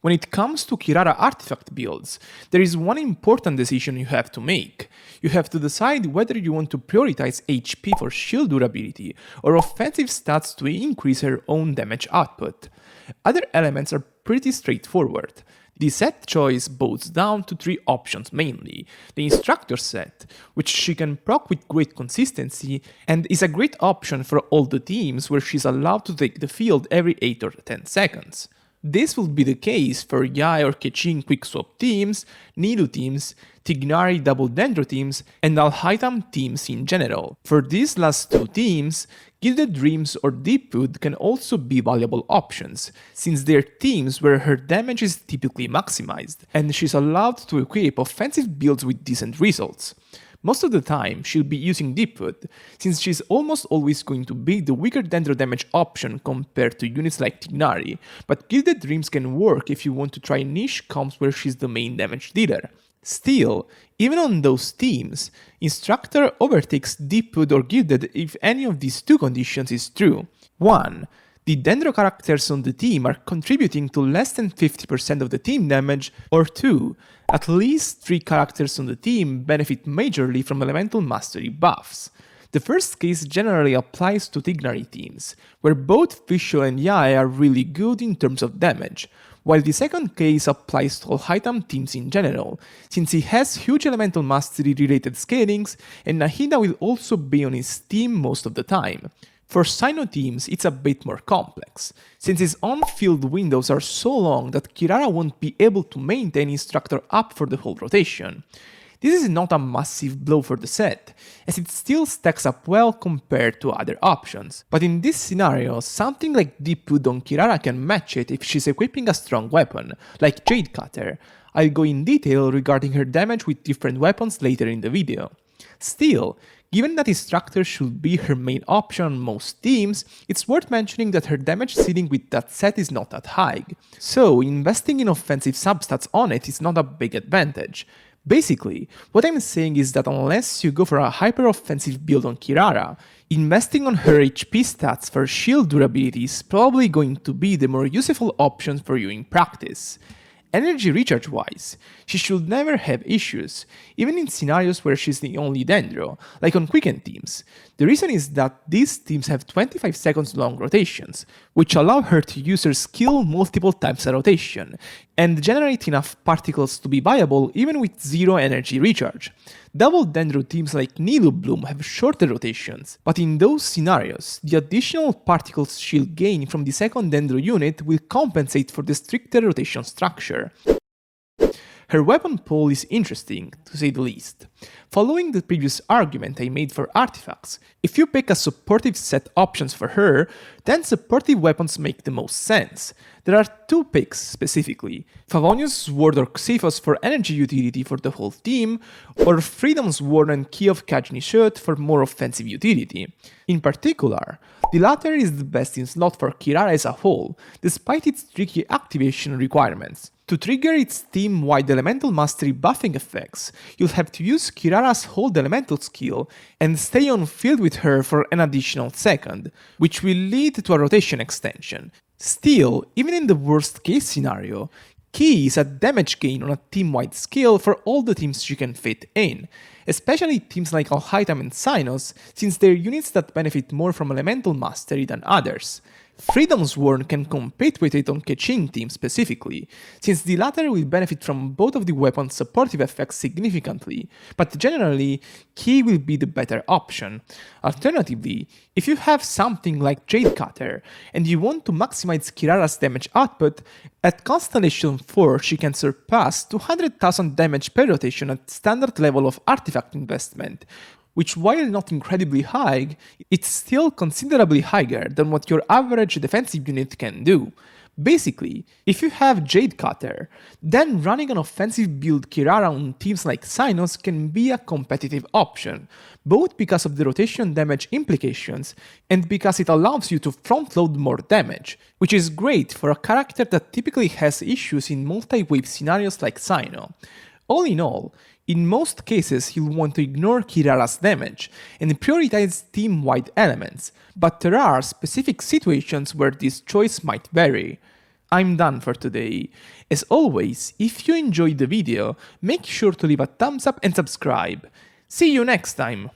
When it comes to Kirara artifact builds, there is one important decision you have to make. You have to decide whether you want to prioritize HP for shield durability or offensive stats to increase her own damage output. Other elements are pretty straightforward. The set choice boils down to three options mainly. The instructor set, which she can proc with great consistency and is a great option for all the teams where she's allowed to take the field every 8 or 10 seconds. This will be the case for Yae or Keqing quickswap teams, Nidhu teams, Tighnari double Dendro teams, and Alhaitham teams in general. For these last two teams, Gilded Dreams or Deepwood can also be valuable options, since they're teams where her damage is typically maximized, and she's allowed to equip offensive builds with decent results. Most of the time, she'll be using Deepwood, since she's almost always going to be the weaker Dendro damage option compared to units like Tighnari, but Gilded Dreams can work if you want to try niche comps where she's the main damage dealer. Still, even on those teams, Instructor overtakes Deepwood or Gilded if any of these two conditions is true. 1. The Dendro characters on the team are contributing to less than 50% of the team damage, or 2. At least 3 characters on the team benefit majorly from elemental mastery buffs. The first case generally applies to Tighnari teams, where both Fischl and Yae are really good in terms of damage, while the second case applies to Alhaitham teams in general, since he has huge elemental mastery related scalings and Nahida will also be on his team most of the time. For Sino teams, it's a bit more complex, since his on-field windows are so long that Kirara won't be able to maintain Instructor up for the whole rotation. This is not a massive blow for the set, as it still stacks up well compared to other options, but in this scenario, something like Deepwood on Kirara can match it if she's equipping a strong weapon, like Jade Cutter. I'll go in detail regarding her damage with different weapons later in the video. Still, given that Instructor should be her main option on most teams, it's worth mentioning that her damage ceiling with that set is not that high, so investing in offensive substats on it is not a big advantage. Basically, what I'm saying is that unless you go for a hyper-offensive build on Kirara, investing on her HP stats for shield durability is probably going to be the more useful option for you in practice. Energy recharge wise, she should never have issues, even in scenarios where she's the only Dendro, like on Quicken teams. The reason is that these teams have 25 seconds long rotations, which allow her to use her skill multiple times a rotation, and generate enough particles to be viable even with zero energy recharge. Double Dendro teams like Nidhu Bloom have shorter rotations, but in those scenarios, the additional particles she'll gain from the second Dendro unit will compensate for the stricter rotation structure. Her weapon pool is interesting, to say the least. Following the previous argument I made for artifacts, if you pick a supportive set options for her, then supportive weapons make the most sense. There are 2 picks specifically, Favonius Sword or Xephos for energy utility for the whole team, or Freedom's Sword and Key of Kajni Shut for more offensive utility. In particular, the latter is the best in slot for Kirara as a whole, despite its tricky activation requirements. To trigger its team-wide elemental mastery buffing effects, you'll have to use Kirara's Hold Elemental skill and stay on field with her for an additional second, which will lead to a rotation extension. Still, even in the worst case scenario, Ki is a damage gain on a team-wide skill for all the teams she can fit in, especially teams like Alhaitham and Synos, since they're units that benefit more from elemental mastery than others. Freedom's Word can compete with it on Keqing teams specifically, since the latter will benefit from both of the weapon's supportive effects significantly, but generally, Ki will be the better option. Alternatively, if you have something like Jade Cutter, and you want to maximize Kirara's damage output, at Constellation 4 she can surpass 200,000 damage per rotation at standard level of artifact investment, which while not incredibly high, it's still considerably higher than what your average defensive unit can do. Basically, if you have Jade Cutter, then running an offensive build Kirara on teams like Synos can be a competitive option, both because of the rotation damage implications and because it allows you to front-load more damage, which is great for a character that typically has issues in multi-wave scenarios like Syno. All in all, in most cases you'll want to ignore Kirara's damage and prioritize team-wide elements, but there are specific situations where this choice might vary. I'm done for today. As always, if you enjoyed the video, make sure to leave a thumbs up and subscribe. See you next time!